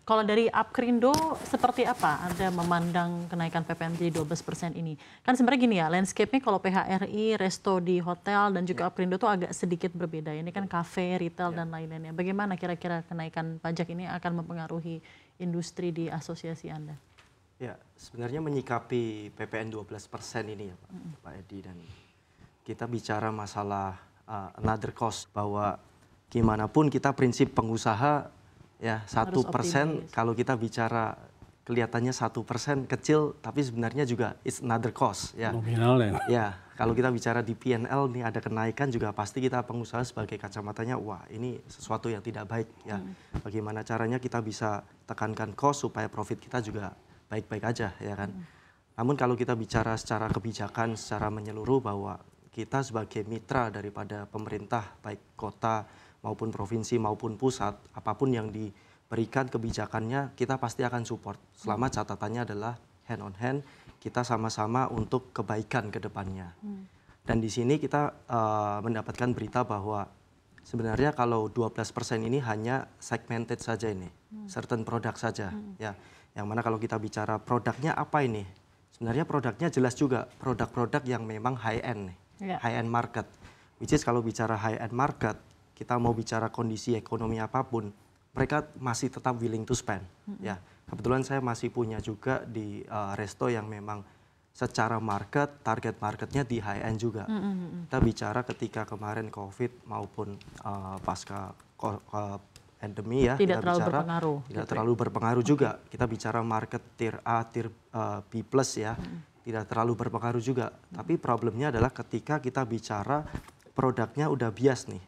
Kalau dari Apkrindo seperti apa Anda memandang kenaikan PPN jadi 12% ini? Kan sebenarnya gini ya, landscape-nya kalau PHRI, resto di hotel dan juga Apkrindo tuh agak sedikit berbeda. Ini kan kafe, retail dan lain-lainnya. Bagaimana kira-kira kenaikan pajak ini akan mempengaruhi industri di asosiasi Anda? Ya, sebenarnya menyikapi PPN 12% ini ya Pak Edi, dan kita bicara masalah another cost, bahwa gimana pun kita prinsip pengusaha ya 1%, kalau kita bicara kelihatannya 1% kecil, tapi sebenarnya juga it's another cost ya. Nominal ya. Ya, kalau kita bicara di P&L nih ada kenaikan juga pasti kita pengusaha sebagai kacamatanya, wah ini sesuatu yang tidak baik ya. Bagaimana caranya kita bisa tekankan cost supaya profit kita juga baik-baik aja ya kan. Namun kalau kita bicara secara kebijakan secara menyeluruh, bahwa kita sebagai mitra daripada pemerintah baik kota maupun provinsi maupun pusat, apapun yang diberikan kebijakannya kita pasti akan support, selama catatannya adalah hand on hand, kita sama-sama untuk kebaikan ke depannya. Dan di sini kita mendapatkan berita bahwa sebenarnya kalau 12% ini hanya segmented saja ini, certain produk saja ya. Yang mana kalau kita bicara produknya apa ini? Sebenarnya produknya jelas juga produk-produk yang memang high end nih, high end market. Which is kalau bicara high end market, kita mau bicara kondisi ekonomi apapun, mereka masih tetap willing to spend. Ya, kebetulan saya masih punya juga di resto yang memang secara market, target marketnya di high end juga. Kita bicara ketika kemarin COVID maupun pasca endemi ya, tidak terlalu berpengaruh. Tidak terlalu berpengaruh juga. Kita bicara market tier A, tier B plus ya, tidak terlalu berpengaruh juga. Tapi problemnya adalah ketika kita bicara produknya udah bias nih.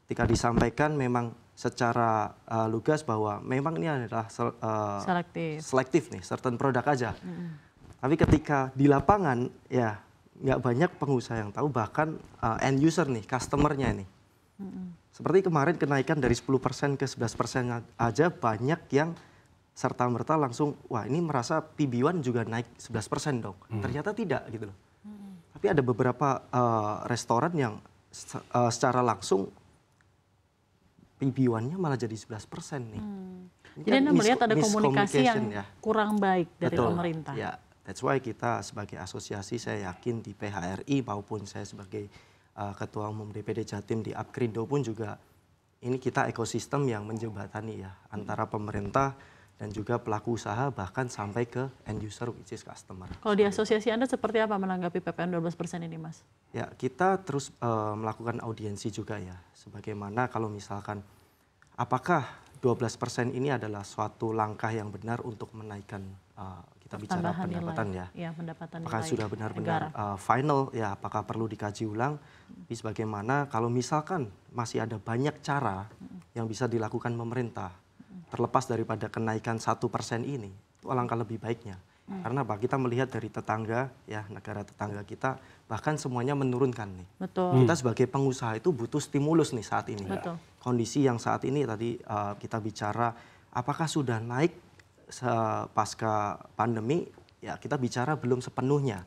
Ketika disampaikan memang secara lugas bahwa memang ini adalah selektif nih, certain produk aja. Tapi ketika di lapangan ya nggak banyak pengusaha yang tahu, bahkan end user nih, customernya nih. Seperti kemarin kenaikan dari 10% ke 11% aja banyak yang serta-merta langsung, wah ini merasa PB1 juga naik 11% dong. Ternyata tidak gitu loh. Tapi ada beberapa restoran yang secara langsung PB1-nya malah jadi 11% nih. Jadi Anda melihat ada komunikasi yang kurang baik dari pemerintah. Ya, that's why kita sebagai asosiasi, saya yakin di PHRI maupun saya sebagai Ketua Umum DPD Jatim di Apkrindo pun juga, ini kita ekosistem yang menjembatani ya antara pemerintah dan juga pelaku usaha, bahkan sampai ke end user which is customer. Kalau di asosiasi Anda seperti apa menanggapi PPN 12% ini, Mas? Ya, kita terus melakukan audiensi juga ya. Sebagaimana kalau misalkan apakah 12% ini adalah suatu langkah yang benar untuk menaikkan kita bicara pendapatan ya. Apakah sudah benar-benar final ya, apakah perlu dikaji ulang? Tapi sebagaimana kalau misalkan masih ada banyak cara yang bisa dilakukan pemerintah, terlepas daripada kenaikan 1% ini, itu alangkah lebih baiknya. Karena kita melihat dari tetangga ya, negara tetangga kita bahkan semuanya menurunkan nih. Kita sebagai pengusaha itu butuh stimulus nih saat ini. Kondisi yang saat ini tadi kita bicara apakah sudah naik pasca pandemi, ya kita bicara belum sepenuhnya.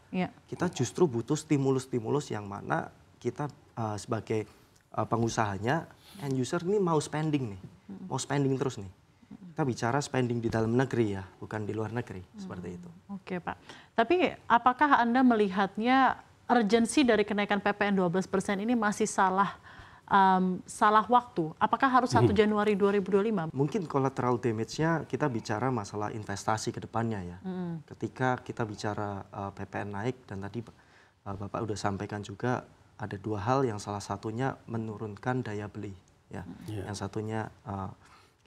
Kita justru butuh stimulus-stimulus yang mana kita sebagai pengusahanya, end user ini mau spending nih, mau spending terus nih. Kita bicara spending di dalam negeri ya, bukan di luar negeri, seperti itu. Oke Pak, tapi apakah Anda melihatnya urgensi dari kenaikan PPN 12% ini masih salah waktu? Apakah harus 1 Januari 2025? Mungkin collateral damage-nya kita bicara masalah investasi ke depannya ya. Ketika kita bicara PPN naik, dan tadi Bapak udah sampaikan juga ada 2 hal, yang salah satunya menurunkan daya beli ya. Yang satunya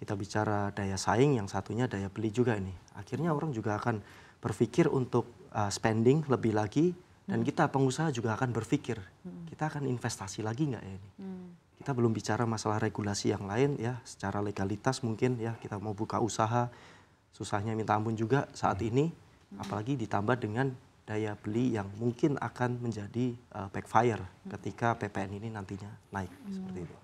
kita bicara daya saing, yang satunya daya beli juga ini. Akhirnya orang juga akan berpikir untuk spending lebih lagi, dan kita pengusaha juga akan berpikir, kita akan investasi lagi nggak ya ini? Kita belum bicara masalah regulasi yang lain ya, secara legalitas mungkin ya, kita mau buka usaha, susahnya minta ampun juga saat ini, apalagi ditambah dengan daya beli yang mungkin akan menjadi backfire ketika PPN ini nantinya naik, seperti itu.